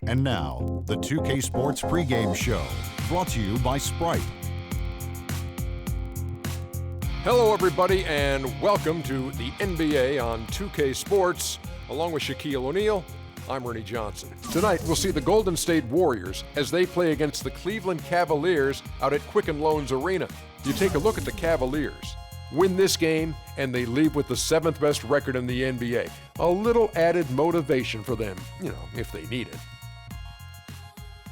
And now, the 2K Sports pregame show, brought to you by Sprite. Hello, everybody, and welcome to the NBA on 2K Sports. Along with Shaquille O'Neal, I'm Ernie Johnson. Tonight, we'll see the Golden State Warriors as they play against the Cleveland Cavaliers out at Quicken Loans Arena. You take a look at the Cavaliers. Win this game, and they leave with the 7th best record in the NBA. A little added motivation for them, if they need it.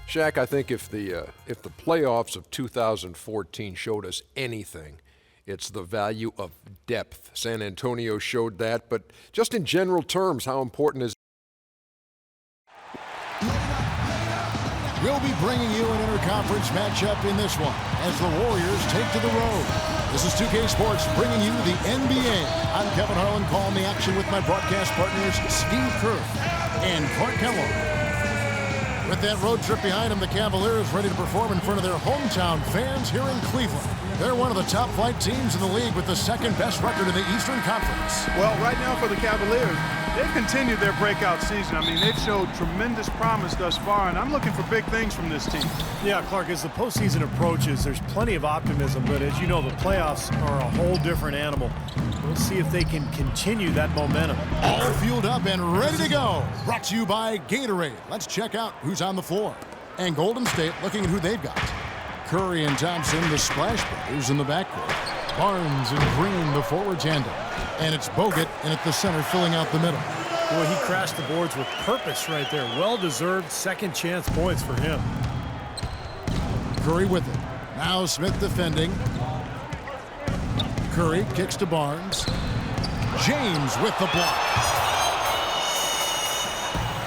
Shaq, I think if the playoffs of 2014 showed us anything, it's the value of depth. San Antonio showed that, but just in general terms, how important is We'll be bringing you an interconference matchup in this one as the Warriors take to the road. This is 2K Sports bringing you the NBA. I'm Kevin Harlan, calling the action with my broadcast partners Steve Kerr and Clark Kellogg. With that road trip behind them, the Cavaliers ready to perform in front of their hometown fans here in Cleveland. They're one of the top flight teams in the league with the 2nd best record in the Eastern Conference. Well, right now for the Cavaliers, they've continued their breakout season. I mean, they've showed tremendous promise thus far, and I'm looking for big things from this team. Yeah, Clark, as the postseason approaches, there's plenty of optimism, but as you know, the playoffs are a whole different animal. We'll see if they can continue that momentum. All fueled up and ready to go. Brought to you by Gatorade. Let's check out who's on the floor. And Golden State looking at who they've got. Curry and Thompson, the Splash Brothers in the backcourt. Barnes and Green, the forward tandem. And it's Bogut in at the center, filling out the middle. Boy, he crashed the boards with purpose right there. Well-deserved second chance points for him. Curry with it. Now Smith defending. Curry kicks to Barnes. James with the block.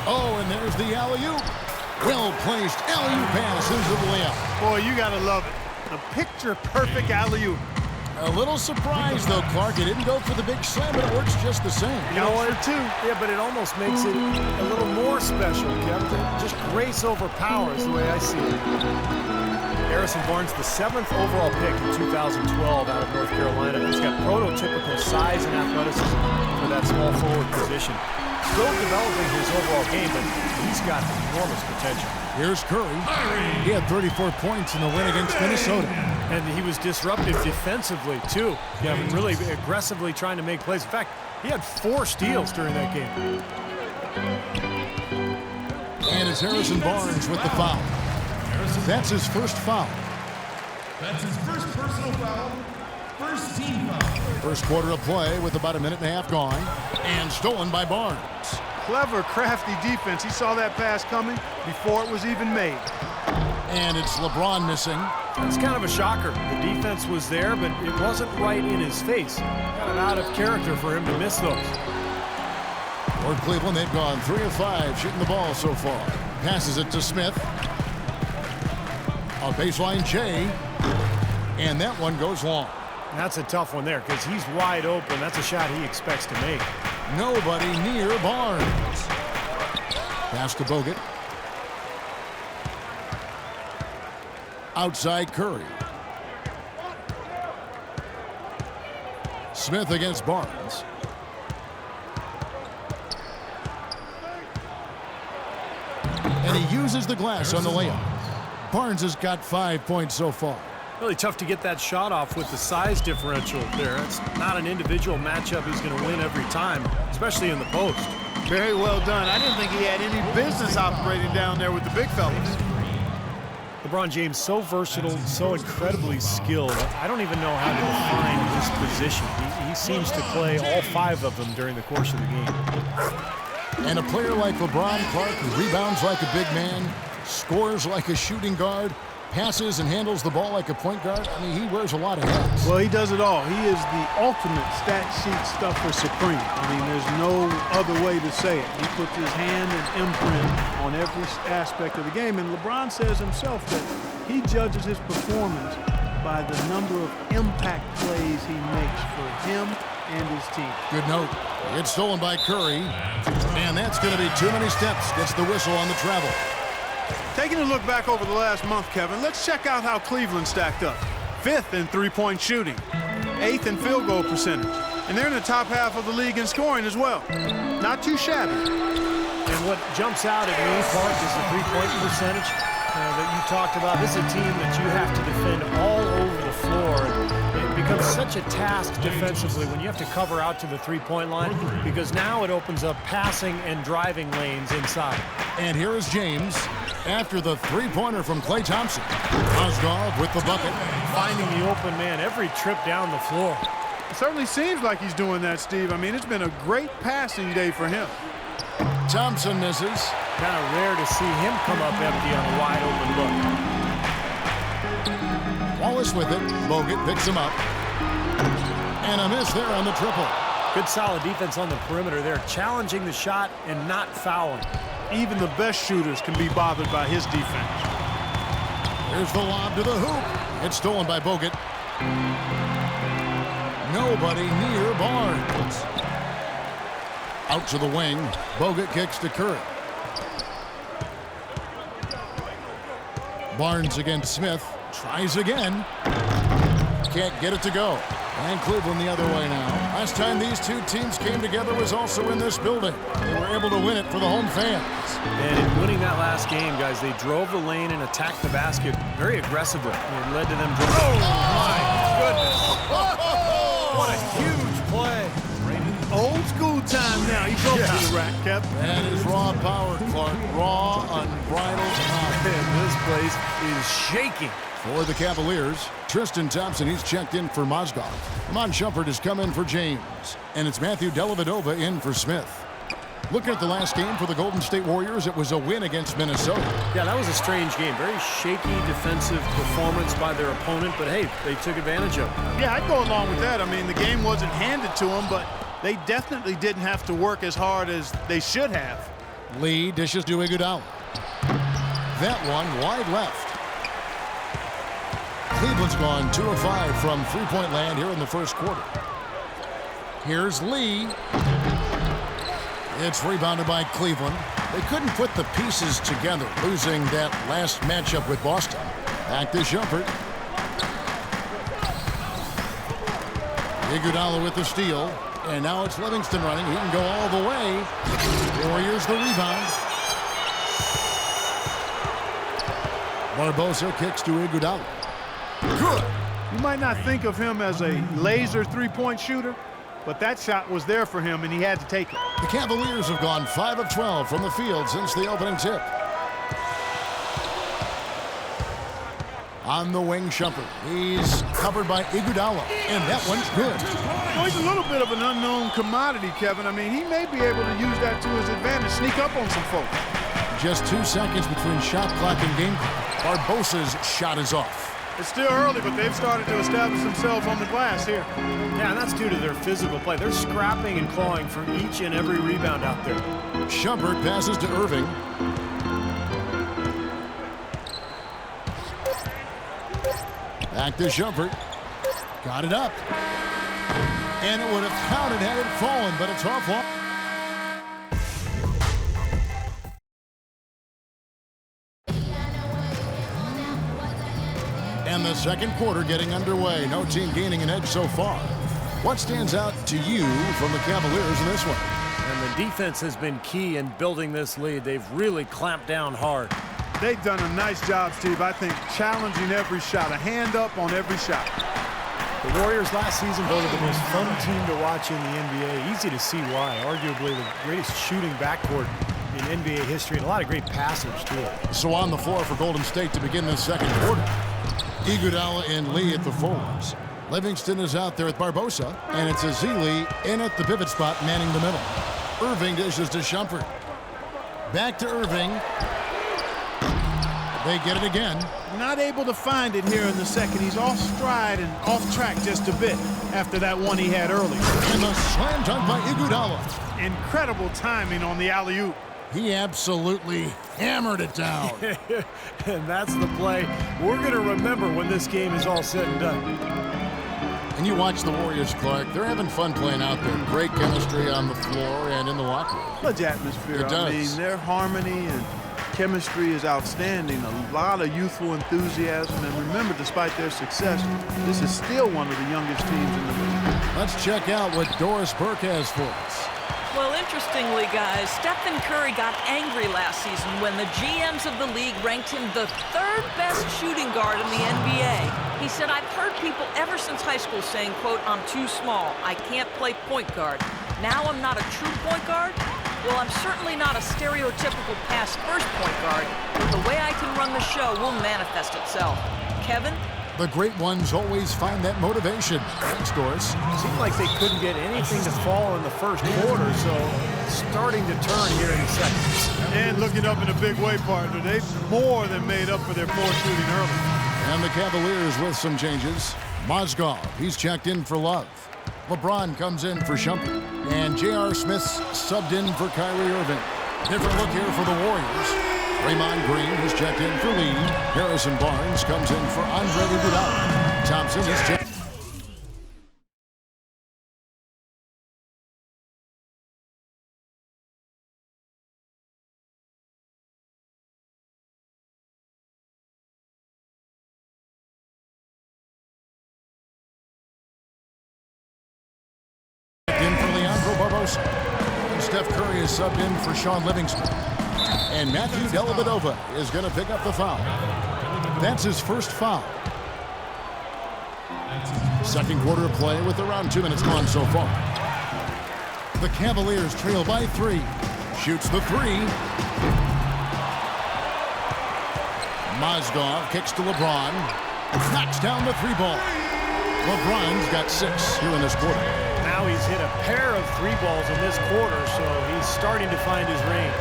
Oh, and there's the alley-oop. Well-placed alley-oop pass into the layup. Boy, you got to love it. The picture-perfect alley-oop. A little surprised, though, Clark. It didn't go for the big slam, but it works just the same. You know what, too? Yeah, but it almost makes it a little more special, Kevin. Just grace over power is the way I see it. Harrison Barnes, the 7th overall pick in 2012 out of North Carolina. He's got prototypical size and athleticism for that small forward position. Still developing his overall game, but he's got enormous potential. Here's Curry. He had 34 points in the win against Minnesota. And he was disruptive defensively, too. Yeah, really aggressively trying to make plays. In fact, he had 4 steals during that game. And it's Harrison Barnes with the foul. That's his first foul. That's his first personal foul. First team foul. First quarter of play with about a minute and a half gone. And stolen by Barnes. Clever, crafty defense. He saw that pass coming before it was even made. And it's LeBron missing. It's kind of a shocker. The defense was there, but it wasn't right in his face. Kind of out of character for him to miss those. For Cleveland, they've gone 3 of 5 shooting the ball so far. Passes it to Smith. On baseline, Jay. And that one goes long. That's a tough one there because he's wide open. That's a shot he expects to make. Nobody near Barnes. Pass to Bogut. Outside Curry. Smith against Barnes. And he uses the glass on the layup. Barnes has got 5 points so far. Really tough to get that shot off with the size differential there. It's not an individual matchup he's going to win every time, especially in the post. Very well done. I didn't think he had any business operating down there with the big fellas. LeBron James, so versatile, so incredibly skilled. I don't even know how to define his position. He seems to play all 5 of them during the course of the game. And a player like LeBron, Clark, who rebounds like a big man, scores like a shooting guard, passes and handles the ball like a point guard. I mean, he wears a lot of hats. Well, he does it all. He is the ultimate stat sheet stuffer supreme. I mean, there's no other way to say it. He puts his hand and imprint on every aspect of the game. And LeBron says himself that he judges his performance by the number of impact plays he makes for him and his team. Good note. It's stolen by Curry. And that's going to be too many steps. Gets the whistle on the travel. Taking a look back over the last month, Kevin, let's check out how Cleveland stacked up. 5th in three-point shooting, 8th in field goal percentage, and they're in the top half of the league in scoring as well. Not too shabby. And what jumps out at me, Clark, is the three-point percentage that you talked about. This is a team that you have to defend all over the floor. It becomes such a task defensively when you have to cover out to the three-point line, because now it opens up passing and driving lanes inside. And here is James after the three-pointer from Klay Thompson. Mozgov with the bucket. Finding the open man every trip down the floor. It certainly seems like he's doing that, Steve. I mean, it's been a great passing day for him. Thompson misses. Kind of rare to see him come up empty on a wide open look. Wallace with it. Bogut picks him up. And a miss there on the triple. Good solid defense on the perimeter there, challenging the shot and not fouling. Even the best shooters can be bothered by his defense. Here's the lob to the hoop. It's stolen by Bogut. Nobody near Barnes. Out to the wing. Bogut kicks to Curry. Barnes against Smith. Tries again. Can't get it to go. And Cleveland the other way now. Last time these two teams came together was also in this building. They were able to win it for the home fans. And in winning that last game, guys, they drove the lane and attacked the basket very aggressively. It led to them driving. Oh, my goodness. What a huge play. Old school time now. He broke to the rack, Kev. That is raw power, Clark. Raw, unbridled power. And this place is shaking. For the Cavaliers, Tristan Thompson, he's checked in for Mozgov. Mon Shumpert has come in for James. And it's Matthew Dellavedova in for Smith. Looking at the last game for the Golden State Warriors, it was a win against Minnesota. Yeah, that was a strange game. Very shaky defensive performance by their opponent, but hey, they took advantage of it. Yeah, I'd go along with that. I mean, the game wasn't handed to them, but they definitely didn't have to work as hard as they should have. Lee dishes to Iguodala. That one wide left. Cleveland's gone 2 of 5 from three-point land here in the first quarter. Here's Lee. It's rebounded by Cleveland. They couldn't put the pieces together, losing that last matchup with Boston. Back to Shumpert. Iguodala with the steal. And now it's Livingston running. He can go all the way. Warriors the rebound. Barbosa kicks to Iguodala. Good. You might not think of him as a laser three-point shooter, but that shot was there for him, and he had to take it. The Cavaliers have gone 5 of 12 from the field since the opening tip. On the wing, Shumpert. He's covered by Iguodala, and that one's good. Well, he's a little bit of an unknown commodity, Kevin. I mean, he may be able to use that to his advantage, sneak up on some folks. Just 2 seconds between shot clock and game clock. Barbosa's shot is off. It's still early, but they've started to establish themselves on the glass here. Yeah, and that's due to their physical play. They're scrapping and clawing for each and every rebound out there. Shumpert passes to Irving. Back to Shumpert. Got it up. And it would have counted had it fallen, but it's off. And the second quarter getting underway. No team gaining an edge so far. What stands out to you from the Cavaliers in this one? And the defense has been key in building this lead. They've really clamped down hard. They've done a nice job, Steve, I think, challenging every shot, a hand up on every shot. The Warriors last season voted the most fun team to watch in the NBA. Easy to see why. Arguably the greatest shooting backcourt in NBA history, and a lot of great passage, too. So on the floor for Golden State to begin this second quarter. Iguodala and Lee at the forwards. Livingston is out there with Barbosa, and it's Ezeli in at the pivot spot, manning the middle. Irving dishes to Shumpert. Back to Irving. They get it again. Not able to find it here in the second. He's off stride and off track just a bit after that one he had earlier. And the slam dunk by Iguodala. Incredible timing on the alley-oop. He absolutely hammered it down. And that's the play we're going to remember when this game is all said and done. And you watch the Warriors, Clark. They're having fun playing out there. Great chemistry on the floor and in the locker room. Much atmosphere. It does. I mean, their harmony and chemistry is outstanding. A lot of youthful enthusiasm. And remember, despite their success, this is still one of the youngest teams in the league. Let's check out what Doris Burke has for us. Well, interestingly, guys, Stephen Curry got angry last season when the GMs of the league ranked him the third best shooting guard in the NBA. He said, "I've heard people ever since high school saying, quote, I'm too small. I can't play point guard. Now I'm not a true point guard? Well, I'm certainly not a stereotypical pass-first point guard, but the way I can run the show will manifest itself." Kevin? The great ones always find that motivation. Thanks, Doris. Seemed like they couldn't get anything to fall in the first quarter, so starting to turn here in the second. And looking up in a big way, partner. They've more than made up for their poor shooting early. And the Cavaliers with some changes. Mozgov, he's checked in for Love. LeBron comes in for Shumpert. And J.R. Smith's subbed in for Kyrie Irving. Different look here for the Warriors. Draymond Green is checked in for Lee. Harrison Barnes comes in for Andre Iguodala. Thompson is checked in for Leandro Barbosa. And Steph Curry is subbed in for Sean Livingston. And Matthew Dellavedova is going to pick up the foul. That's his first foul. Second quarter of play with around 2 minutes gone so far. The Cavaliers trail by 3. Shoots the 3. Mozgov kicks to LeBron. Knocks down the 3 ball. LeBron's got 6 here in this quarter. Now he's hit a pair of 3 balls in this quarter, so he's starting to find his range.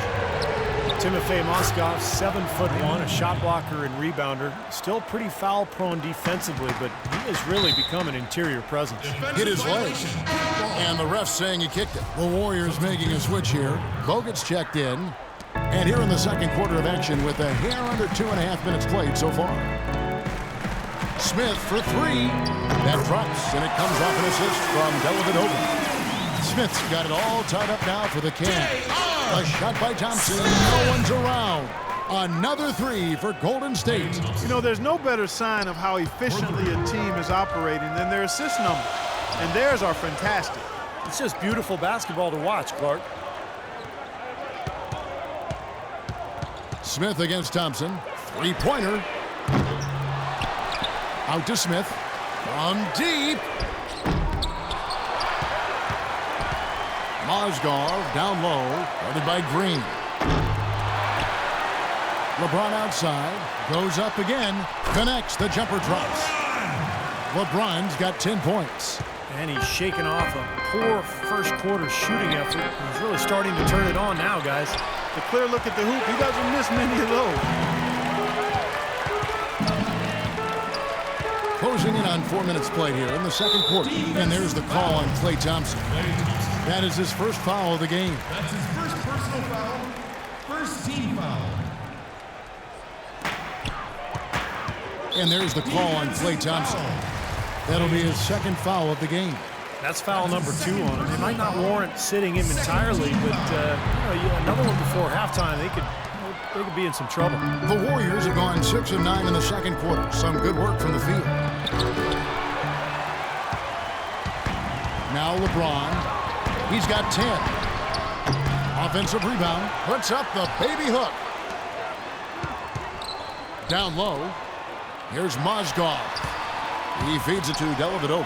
Timofey Mozgov, 7'1", a shot blocker and rebounder. Still pretty foul-prone defensively, but he has really become an interior presence. Hit his leg. And the ref's saying he kicked it. The Warriors making a switch here. Bogut's checked in. And here in the second quarter of action with a hair under 2.5 minutes played so far. Smith for 3. That drops, and it comes off an assist from Dellavedova. Smith's got it all tied up now for the Cavs. A shot by Thompson. No one's around. Another 3 for Golden State. You know, there's no better sign of how efficiently a team is operating than their assist number. And theirs are fantastic. It's just beautiful basketball to watch, Clark. Smith against Thompson. 3-pointer. Out to Smith. From deep. Mozgov down low, guarded by Green. LeBron outside, goes up again, connects, the jumper drops. LeBron's got 10 points. And he's shaking off a poor first quarter shooting effort. He's really starting to turn it on now, guys. The clear look at the hoop, he doesn't miss many of those. Closing in on 4 minutes played here in the second quarter. And there's the call on Klay Thompson. That is his first foul of the game. That's his first personal foul, first team foul. And there's the call on Klay Thompson. That'll be his second foul of the game. That's foul number 2 on him. It might not warrant sitting him entirely, but another one before halftime, they could be in some trouble. The Warriors have gone 6 of 9 in the second quarter. Some good work from the field. Now LeBron. He's got 10. Offensive rebound. Puts up the baby hook. Down low. Here's Mozgov. He feeds it to Dellavedova.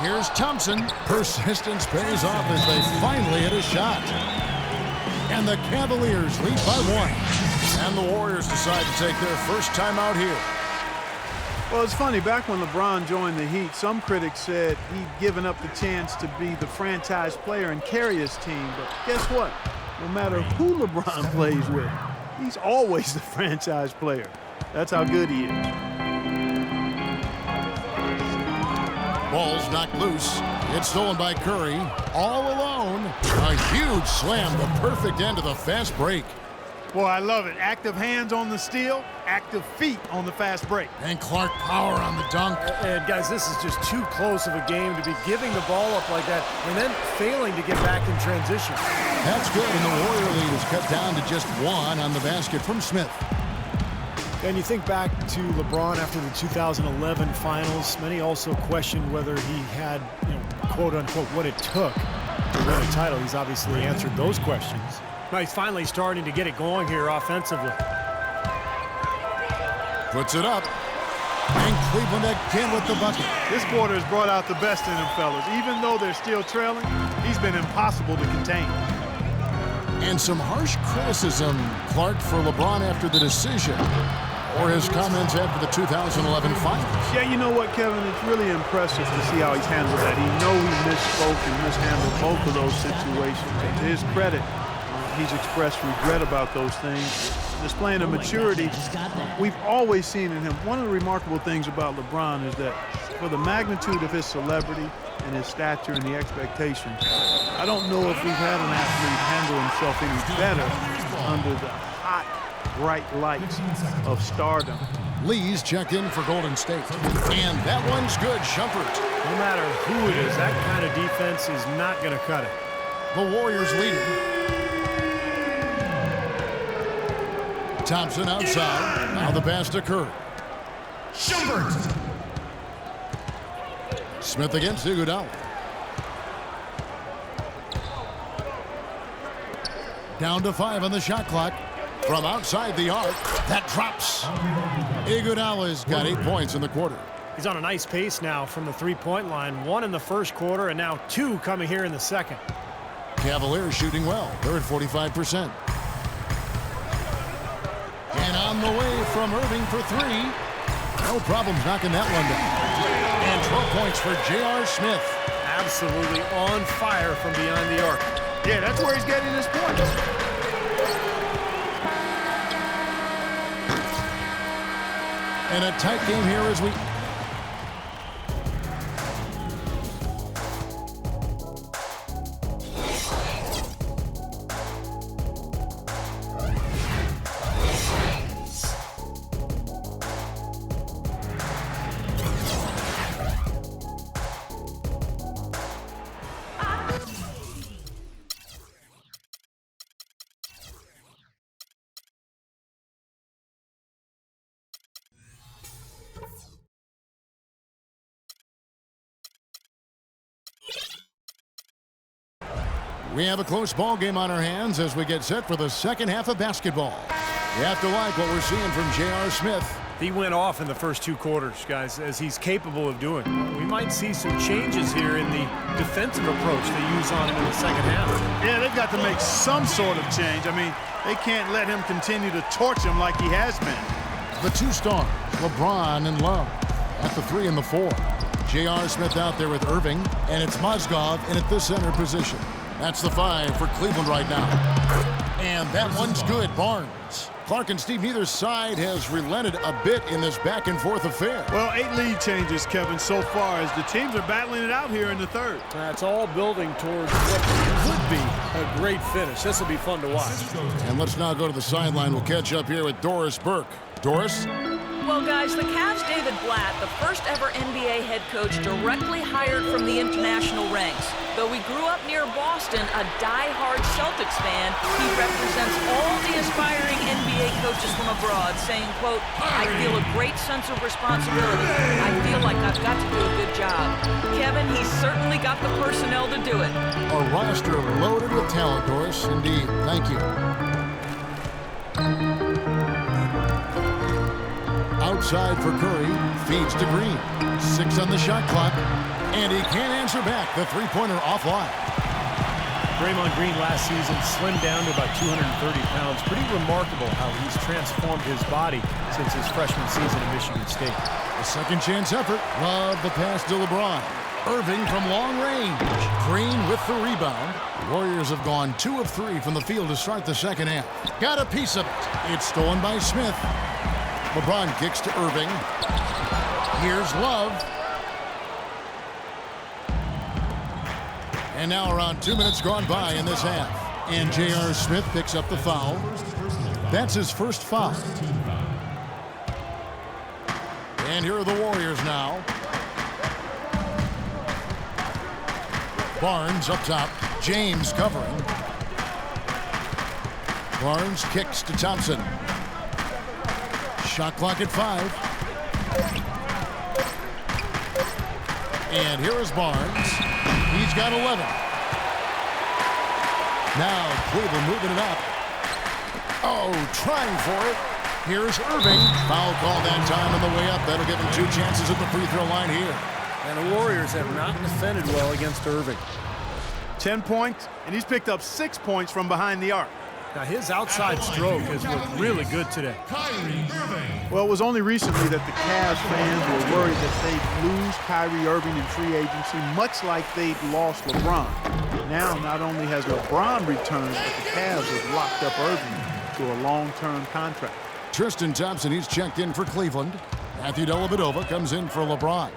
Here's Thompson. Persistence pays off as they finally hit a shot. And the Cavaliers lead by 1. And the Warriors decide to take their first time out here. Well, it's funny, back when LeBron joined the Heat, some critics said he'd given up the chance to be the franchise player and carry his team. But guess what? No matter who LeBron plays with, he's always the franchise player. That's how good he is. Ball's knocked loose. It's stolen by Curry. All alone. A huge slam, the perfect end of the fast break. Boy, I love it. Active hands on the steal, active feet on the fast break. And Clark power on the dunk. And guys, this is just too close of a game to be giving the ball up like that and then failing to get back in transition. That's good, and the Warrior lead is cut down to just 1 on the basket from Smith. And you think back to LeBron after the 2011 finals, many also questioned whether he had quote-unquote, what it took to win a title. He's obviously answered those questions. Now he's finally starting to get it going here offensively. Puts it up. And Cleveland again with the bucket. This quarter has brought out the best in them fellas. Even though they're still trailing, he's been impossible to contain. And some harsh criticism, Clark, for LeBron after the decision, or his comments after the 2011 finals. Yeah, you know what, Kevin? It's really impressive to see how he's handled that. He knows he misspoke and mishandled both of those situations. And to his credit, he's expressed regret about those things, displaying a maturity we've always seen in him. One of the remarkable things about LeBron is that for the magnitude of his celebrity and his stature and the expectations, I don't know if we've had an athlete handle himself any better under the hot, bright lights of stardom. Lee's checked in for Golden State. And that one's good. Shumpert. No matter who it is, that kind of defense is not going to cut it. The Warriors leading. Thompson outside. Now the pass to Curry. Shumpert. Smith against Iguodala. Down to 5 on the shot clock. From outside the arc, that drops. Iguodala's got 8 points in the quarter. He's on a nice pace now from the three-point line. 1 in the first quarter and now 2 coming here in the second. Cavaliers shooting well. They're at 45%. And on the way from Irving for 3. No problems knocking that one down. And 12 points for J.R. Smith. Absolutely on fire from beyond the arc. Yeah, that's where he's getting his points. And a tight game here as we... We have a close ball game on our hands as we get set for the second half of basketball. You have to like what we're seeing from J.R. Smith. He went off in the first 2 quarters, guys, as he's capable of doing. We might see some changes here in the defensive approach they use on him in the second half. Yeah, they've got to make some sort of change. I mean, they can't let him continue to torch him like he has been. The 2 stars, LeBron and Love, at the 3 and the 4. J.R. Smith out there with Irving, and it's Mozgov in at the center position. That's the 5 for Cleveland right now. And that one's good. Barnes. Clark and Steve, neither side has relented a bit in this back-and-forth affair. Well, 8 lead changes, Kevin, so far as the teams are battling it out here in the third. It's all building towards what could be a great finish. This will be fun to watch. And let's now go to the sideline. We'll catch up here with Doris Burke. Doris? Well, guys, the Cavs' David Blatt, the first ever NBA head coach directly hired from the international ranks. Though he grew up near Boston, a die-hard Celtics fan, he represents all the aspiring NBA coaches from abroad, saying, quote, I feel a great sense of responsibility. I feel like I've got to do a good job. Kevin, he's certainly got the personnel to do it. A roster loaded with talent, Doris. Indeed. Thank you. Outside for Curry, feeds to Green. 6 on the shot clock, and he can't answer back. The three-pointer offline. Draymond Green last season slimmed down to about 230 pounds. Pretty remarkable how he's transformed his body since his freshman season at Michigan State. A second chance effort. Love the pass to LeBron. Irving from long range. Green with the rebound. The Warriors have gone 2 of 3 from the field to start the second half. Got a piece of it. It's stolen by Smith. LeBron kicks to Irving. Here's Love. And now around 2 minutes gone by in this half. And J.R. Smith picks up the foul. That's his first foul. And here are the Warriors now. Barnes up top. James covering. Barnes kicks to Thompson. Shot clock at 5. And here is Barnes. He's got 11. Now Cleveland moving it up. Oh, trying for it. Here's Irving. Foul call that time on the way up. That'll give him 2 chances at the free throw line here. And the Warriors have not defended well against Irving. 10 points, and he's picked up 6 points from behind the arc. Now his outside stroke has looked really good today. Well, it was only recently that the Cavs fans were worried that they'd lose Kyrie Irving in free agency, much like they'd lost LeBron. Now, not only has LeBron returned, but the Cavs have locked up Irving to a long-term contract. Tristan Thompson, he's checked in for Cleveland. Matthew Dellavedova comes in for LeBron.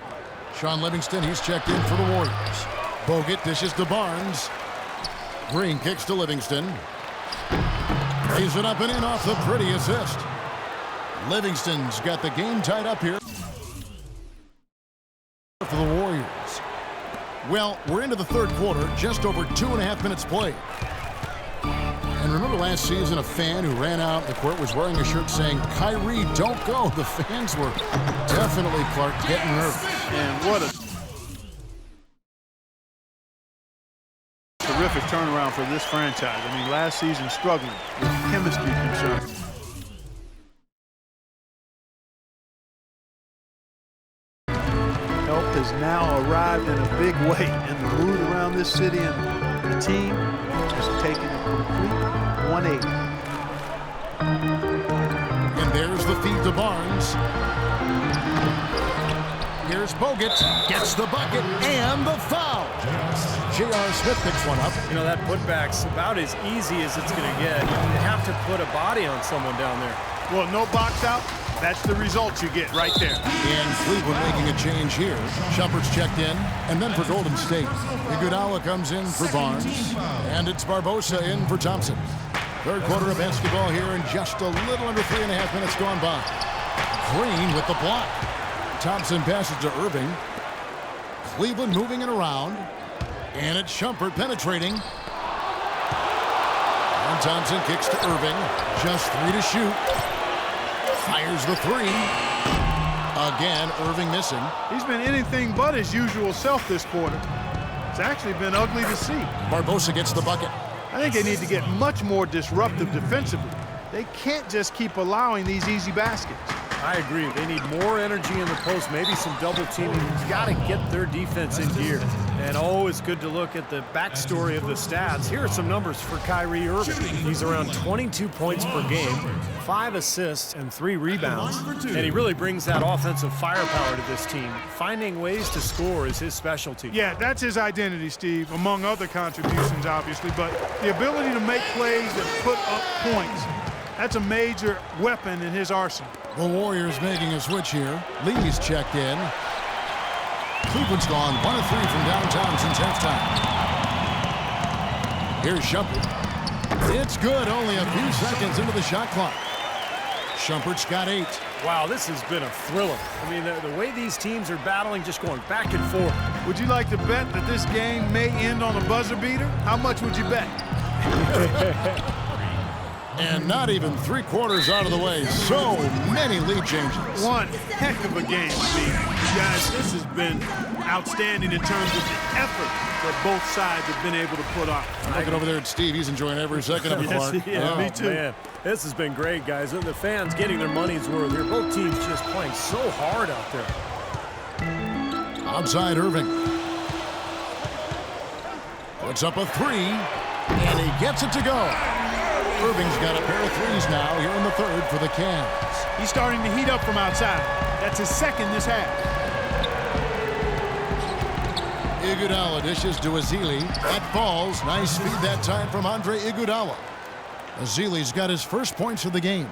Sean Livingston, he's checked in for the Warriors. Bogut dishes to Barnes. Green kicks to Livingston. Lays it up and in off the pretty assist. Livingston's got the game tied up here for the Warriors. Well, we're into the third quarter, just over 2.5 minutes played. And remember last season, a fan who ran out the court was wearing a shirt saying, "Kyrie, don't go." The fans were definitely, Clark, getting nervous. And what a terrific turnaround for this franchise. I mean, last season struggling with chemistry concerns. Help has now arrived in a big way, and the mood around this city and the team is taking a complete 180. And there's the feed to Barnes. Here's Bogut, gets the bucket and the foul. J.R. Smith picks one up. You know, that putback's about as easy as it's going to get. You have to put a body on someone down there. Well, no box out. That's the result you get right there. And Cleveland making a change here. Shumpert's checked in, and then for Golden State, Iguodala comes in for Barnes, and it's Barbosa in for Thompson. Third quarter of basketball here, and just a little under 3.5 minutes gone by. Green with the block. Thompson passes to Irving. Cleveland moving it around, and it's Shumpert penetrating. And Thompson kicks to Irving. Just 3 to shoot. Fires the 3. Again, Irving missing. He's been anything but his usual self this quarter. It's actually been ugly to see. Barbosa gets the bucket. I think they need to get much more disruptive defensively. They can't just keep allowing these easy baskets. I agree. They need more energy in the post, maybe some double teaming. You've got to get their defense in gear. And it's good to look at the backstory of the stats. Here are some numbers for Kyrie Irving. He's around 22 points per game, 5 assists, and 3 rebounds. And he really brings that offensive firepower to this team. Finding ways to score is his specialty. Yeah, that's his identity, Steve, among other contributions, obviously. But the ability to make plays that put up points, that's a major weapon in his arsenal. The Warriors making a switch here. Lee's checked in. Cleveland's gone 1 of 3 from downtown since halftime. Here's Shumpert. It's good, only a few seconds into the shot clock. Shumpert's got 8. Wow, this has been a thriller. I mean, the way these teams are battling, just going back and forth. Would you like to bet that this game may end on a buzzer beater? How much would you bet? And not even 3/4 out of the way. So many lead changes. One heck of a game, Steve. Guys, this has been outstanding in terms of the effort that both sides have been able to put on. Looking over there at Steve, he's enjoying every second of it, Clark. Me too. Man, this has been great, guys. And the fans getting their money's worth here. Both teams just playing so hard out there. Outside Irving. Puts up a 3, and he gets it to go. Irving's got a pair of 3s now here in the third for the Cavs. He's starting to heat up from outside. That's his second this half. Iguodala dishes to Ezeli. That falls. Nice feed that time from Andre Iguodala. Ezeli's got his first points of the game.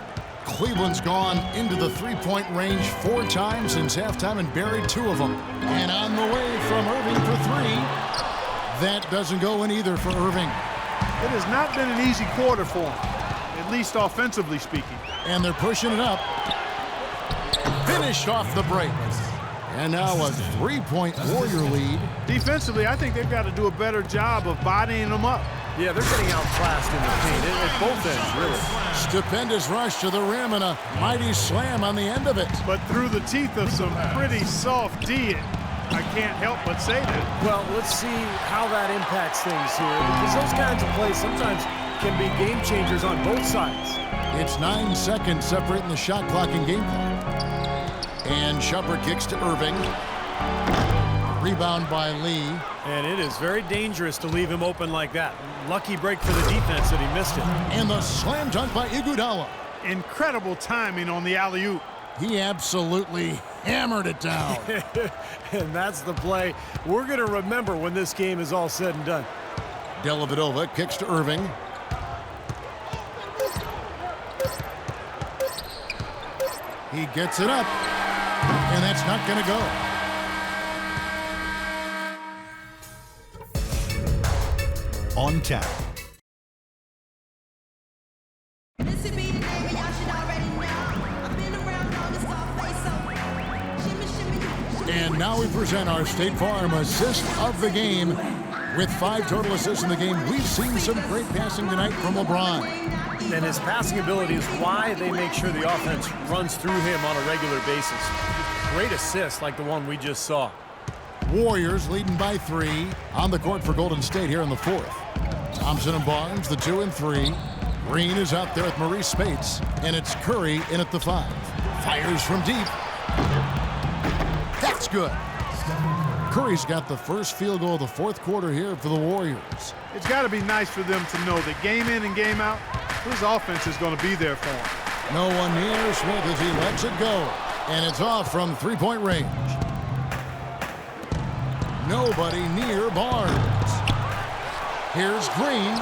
Cleveland's gone into the 3-point range 4 times since halftime and buried 2 of them. And on the way from Irving for 3. That doesn't go in either for Irving. It has not been an easy quarter for him, at least offensively speaking. And they're pushing it up. Finished off the break. And now a 3-point Warrior lead. Defensively, I think they've got to do a better job of bodying them up. Yeah, they're getting outclassed in the paint at both ends, really. Stupendous rush to the rim and a mighty slam on the end of it. But through the teeth of some pretty soft D, I can't help but say that. Well, let's see how that impacts things here, because those kinds of plays sometimes can be game changers on both sides. It's 9 seconds separating the shot clock and game clock. And Shumpert kicks to Irving. Rebound by Lee. And it is very dangerous to leave him open like that. Lucky break for the defense that he missed it. And the slam dunk by Iguodala. Incredible timing on the alley-oop. He absolutely hammered it down. And that's the play we're going to remember when this game is all said and done. Dellavedova kicks to Irving. He gets it up. And that's not going to go. On tap. And now we present our State Farm assist of the game. With 5 total assists in the game, we've seen some great passing tonight from LeBron. And his passing ability is why they make sure the offense runs through him on a regular basis. Great assist like the one we just saw. Warriors leading by 3 on the court for Golden State here in the 4th. Thompson and Barnes, the 2 and 3. Green is out there with Maurice Spates, and it's Curry in at the 5. Fires from deep. That's good. Curry's got the first field goal of the 4th quarter here for the Warriors. It's got to be nice for them to know that game in and game out, his offense is going to be there for him. No one near Smith as he lets it go. And it's off from 3-point range. Nobody near Barnes. Here's Green.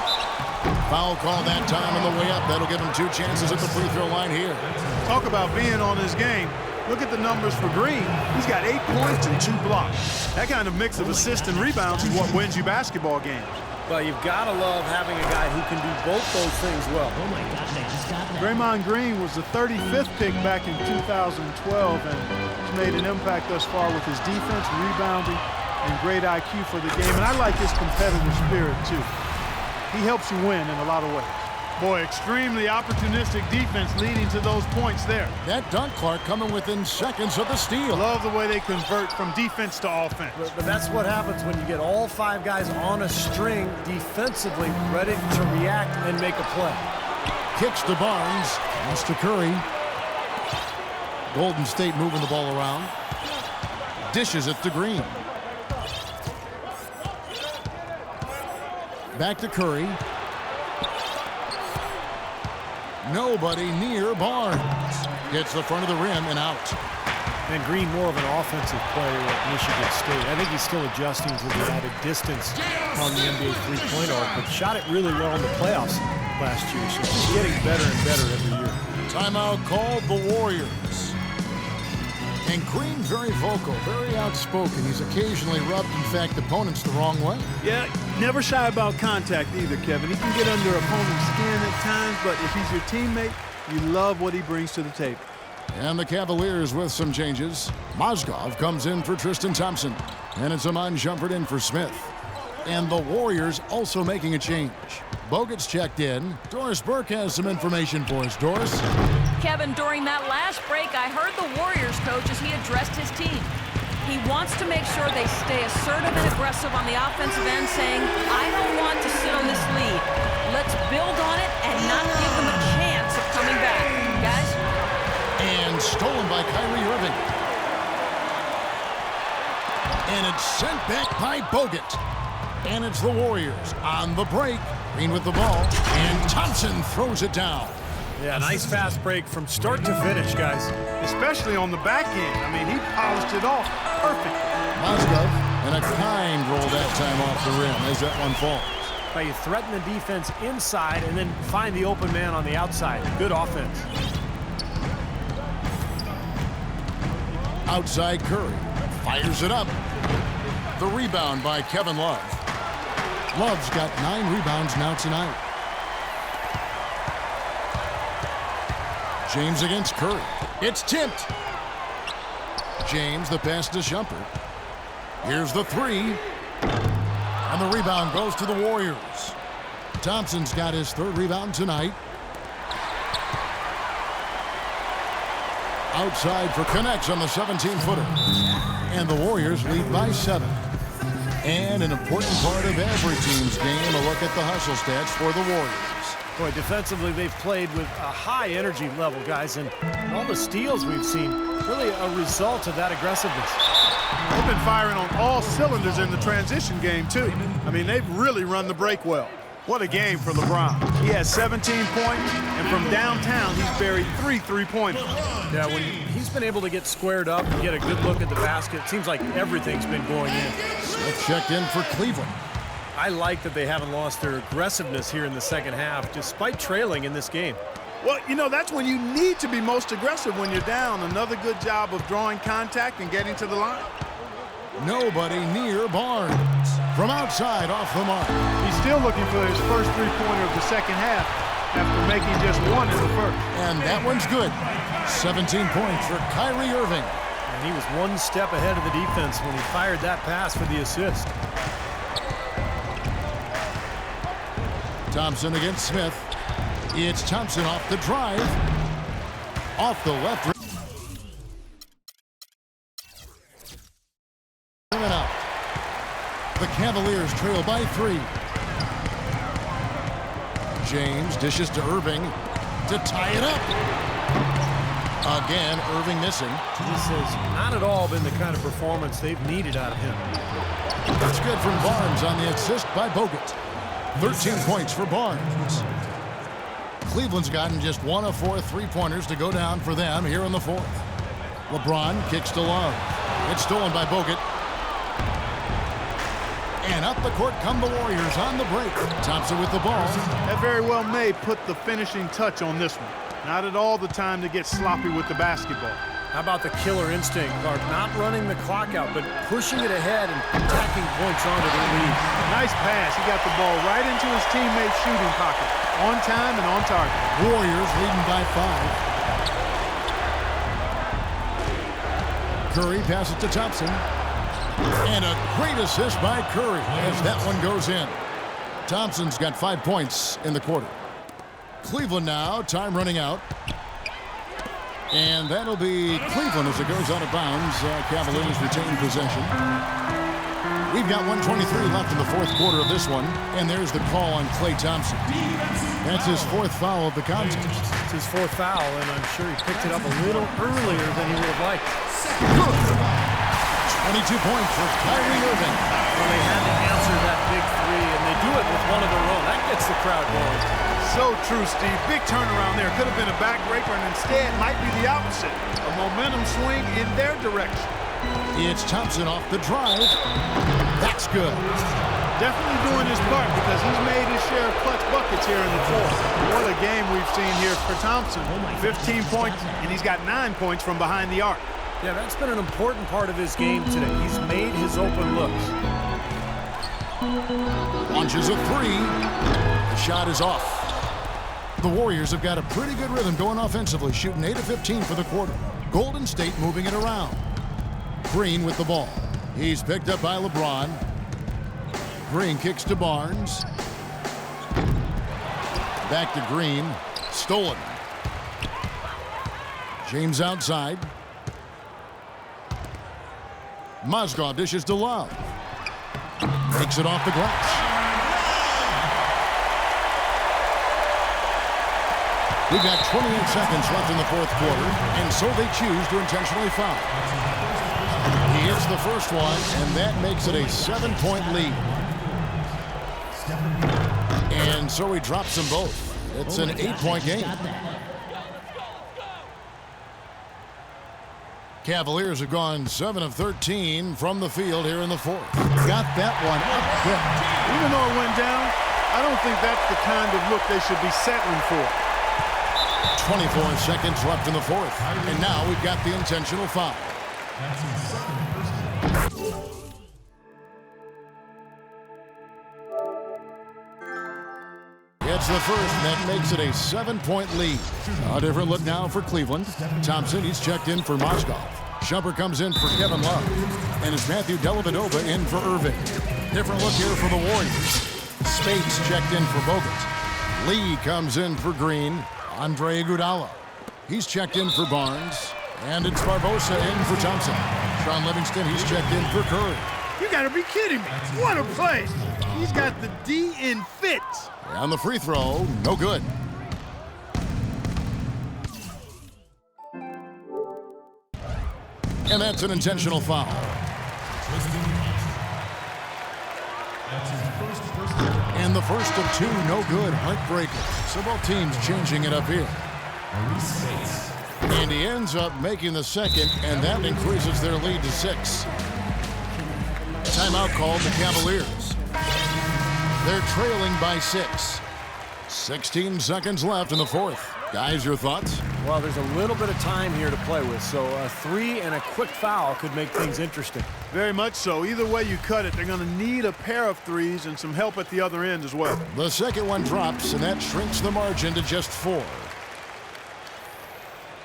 Foul call that time on the way up. That'll give him 2 chances at the free throw line here. Talk about being on his game. Look at the numbers for Green. He's got 8 points and 2 blocks. That kind of mix of assists and rebounds is what wins you basketball games. Well, you've got to love having a guy who can do both those things well. Oh my gosh, I just got that. Draymond Green was the 35th pick back in 2012 and has made an impact thus far with his defense, rebounding, and great IQ for the game. And I like his competitive spirit, too. He helps you win in a lot of ways. Boy, extremely opportunistic defense leading to those points there. That dunk, Clark, coming within seconds of the steal. Love the way they convert from defense to offense. But that's what happens when you get all 5 guys on a string defensively, ready to react and make a play. Kicks to Barnes. Pass to Curry. Golden State moving the ball around. Dishes it to Green. Back to Curry. Nobody near Barnes. Hits the front of the rim and out. And Green more of an offensive player at Michigan State. I think he's still adjusting to the added distance on the NBA three-point arc, but shot it really well in the playoffs last year, so he's getting better and better every year. Timeout called the Warriors. And Green very vocal, very outspoken. He's occasionally rubbed, in fact, opponents the wrong way. Yeah, never shy about contact either, Kevin. He can get under opponent's skin at times, but if he's your teammate, you love what he brings to the table. And the Cavaliers with some changes. Mozgov comes in for Tristan Thompson. And it's Iman Shumpert in for Smith. And the Warriors also making a change. Bogut's checked in. Doris Burke has some information for us. Doris? Kevin, during that last break, I heard the Warriors coach as he addressed his team. He wants to make sure they stay assertive and aggressive on the offensive end, saying, I don't want to sit on this lead. Let's build on it and not give them a chance of coming back. Guys? And stolen by Kyrie Irving. And it's sent back by Bogut. And it's the Warriors on the break. Green with the ball. And Thompson throws it down. Yeah, nice fast break from start to finish, guys. Especially on the back end. I mean, he polished it off perfectly. Mozgov, and a kind roll that time off the rim as that one falls. Now you threaten the defense inside and then find the open man on the outside. Good offense. Outside Curry. Fires it up. The rebound by Kevin Love. Love's got 9 rebounds now tonight. James against Curry. It's tipped. James, the pass to Shumpert. Here's the 3. And the rebound goes to the Warriors. Thompson's got his 3rd rebound tonight. Outside for connects on the 17-footer. And the Warriors lead by 7. And an important part of every team's game, a look at the hustle stats for the Warriors. Boy, defensively, they've played with a high energy level, guys, and all the steals we've seen, really a result of that aggressiveness. They've been firing on all cylinders in the transition game, too. I mean, they've really run the break well. What a game for LeBron. He has 17 points, and from downtown, he's buried 3 3-pointers. Yeah, when he's been able to get squared up and get a good look at the basket, it seems like everything's been going in. Smith checked in for Cleveland. I like that they haven't lost their aggressiveness here in the second half, despite trailing in this game. Well, you know, that's when you need to be most aggressive when you're down. Another good job of drawing contact and getting to the line. Nobody near Barnes. From outside, off the mark. He's still looking for his first three-pointer of the second half after making just one in the first. And that one's good. 17 points for Kyrie Irving. And he was one step ahead of the defense when he fired that pass for the assist. Thompson against Smith. It's Thompson off the drive. Off the left. Out. The Cavaliers trail by 3. James dishes to Irving to tie it up. Again, Irving missing. This has not at all been the kind of performance they've needed out of him. That's good from Barnes on the assist by Bogut. 13 points for Barnes. Cleveland's gotten just 1 of 4 three-pointers to go down for them here in the fourth. LeBron kicks to Love. It's stolen by Bogut. And up the court come the Warriors on the break. Thompson with the ball. That very well may put the finishing touch on this one. Not at all the time to get sloppy with the basketball. How about the killer instinct, Clark? Not running the clock out, but pushing it ahead and tacking points onto their lead. Nice pass. He got the ball right into his teammate's shooting pocket. On time and on target. Warriors leading by 5. Curry passes to Thompson. And a great assist by Curry as that one goes in. Thompson's got 5 points in the quarter. Cleveland now, time running out. And that'll be Cleveland as it goes out of bounds. Cavaliers retain possession. We've got 1:23 left in the fourth quarter of this one. And there's the call on Klay Thompson. That's his 4th foul of the contest. It's his 4th foul, and I'm sure he picked it up a little earlier than he would have liked. 22 points for Kyrie Irving. Well, they had to answer that big three, and they do it with one of their own. That gets the crowd going. So true, Steve. Big turnaround there. Could have been a backbreaker, and instead might be the opposite. A momentum swing in their direction. It's Thompson off the drive. That's good. Definitely doing his part because he's made his share of clutch buckets here in the fourth. What a game we've seen here for Thompson. 15 points, and he's got 9 points from behind the arc. Yeah, that's been an important part of his game today. He's made his open looks. Launches a 3. The shot is off. The Warriors have got a pretty good rhythm going offensively, shooting 8 of 15 for the quarter. Golden State moving it around. Green with the ball. He's picked up by LeBron. Green kicks to Barnes. Back to Green. Stolen. James outside. Mozgov dishes to Love. Takes it off the glass. We've got 28 seconds left in the fourth quarter, and so they choose to intentionally foul. He hits the first one, and that makes it a 7-point lead. And so he drops them both. It's an 8-point game. Cavaliers have gone 7 of 13 from the field here in the fourth. Got that one up quick. Even though it went down, I don't think that's the kind of look they should be settling for. 24 seconds left in the fourth. And now we've got the intentional foul. It's the first, and that makes it a 7-point lead. A different look now for Cleveland. Thompson, he's checked in for Mozgov. Shumpert comes in for Kevin Love. And it's Matthew Dellavedova in for Irving. Different look here for the Warriors. Spates checked in for Bogut. Lee comes in for Green. Andre Iguodala. He's checked in for Barnes. And it's Barbosa in for Thompson. Sean Livingston, he's checked in for Curry. You gotta be kidding me. What a play. He's got the D in fits. On the free throw, no good. And that's an intentional foul. And the first of two, no good, heartbreaker. So both teams changing it up here. And he ends up making the second, and that increases their lead to 6. Timeout called the Cavaliers. They're trailing by 6. 16 seconds left in the fourth. Guys, your thoughts? Well, there's a little bit of time here to play with, so a 3 and a quick foul could make things interesting. Very much so. Either way you cut it, they're going to need a pair of threes and some help at the other end as well. The second one drops, and that shrinks the margin to just 4.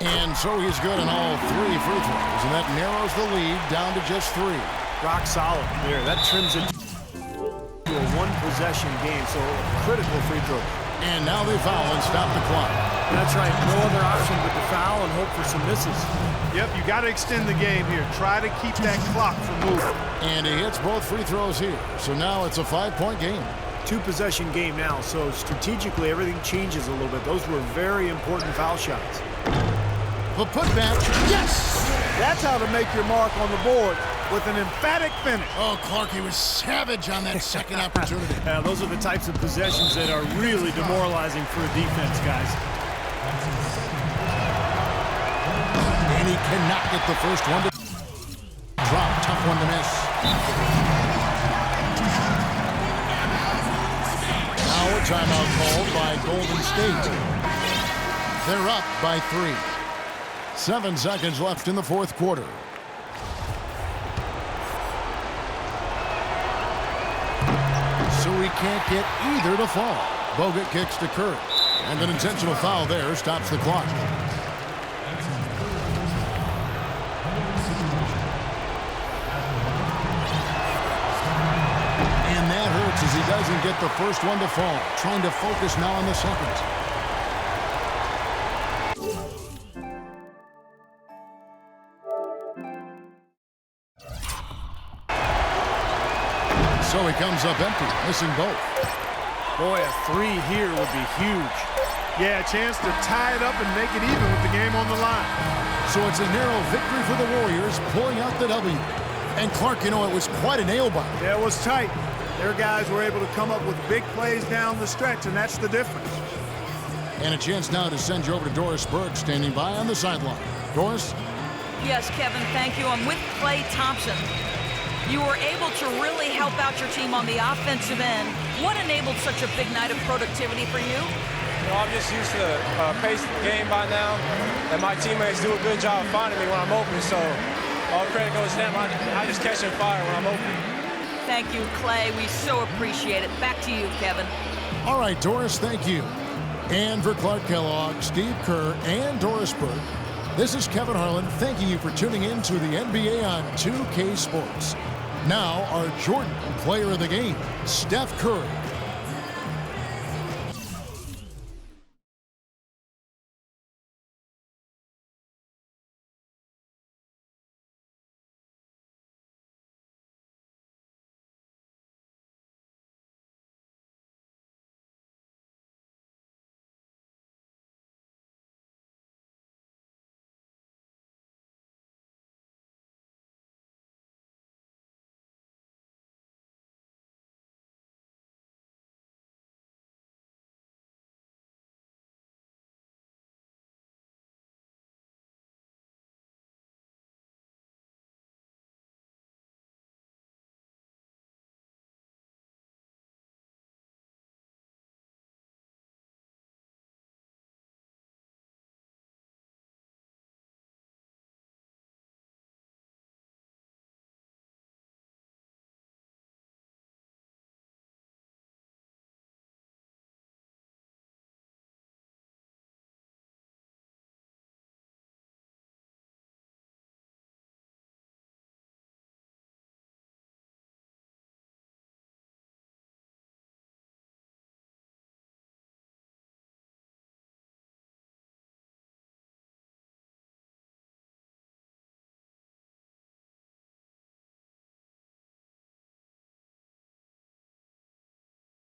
And so he's good on all 3 free throws, and that narrows the lead down to just 3. Rock solid there. That trims it to a one-possession game, so critical free throw. And now they foul and stop the clock. That's right. No other option but to foul and hope for some misses. Yep, you got to extend the game here. Try to keep that clock from moving. And he hits both free throws here. So now it's a 5-point game. 2-possession game now, so strategically everything changes a little bit. Those were very important foul shots. The putback, yes! That's how to make your mark on the board with an emphatic finish. Oh, Clark, he was savage on that second opportunity. Those are the types of possessions that are really demoralizing for a defense, guys. And he cannot get the first one to drop. Tough one to miss. Now a timeout called by Golden State. They're up by 3. 7 seconds left in the fourth quarter. So he can't get either to fall. Bogut kicks to Curry. And an intentional foul there stops the clock. And that hurts as he doesn't get the first one to fall. Trying to focus now on the second. So he comes up empty, missing both. Boy, a 3 here would be huge. Yeah, a chance to tie it up and make it even with the game on the line. So it's a narrow victory for the Warriors, pulling out the W. And Clark, you know, it was quite a nail-biter. Yeah, it was tight. Their guys were able to come up with big plays down the stretch, and that's the difference. And a chance now to send you over to Doris Berg, standing by on the sideline. Doris? Yes, Kevin, thank you. I'm with Klay Thompson. You were able to really help out your team on the offensive end. What enabled such a big night of productivity for you? I'm just used to the pace of the game by now, and my teammates do a good job finding me when I'm open, so all credit goes to them. I just catch them fire when I'm open. Thank you, Klay. We so appreciate it. Back to you, Kevin. All right, Doris, thank you. And for Clark Kellogg, Steve Kerr, and Doris Berg, this is Kevin Harlan thanking you for tuning in to the NBA on 2K Sports. Now, our Jordan Player of the Game, Steph Curry.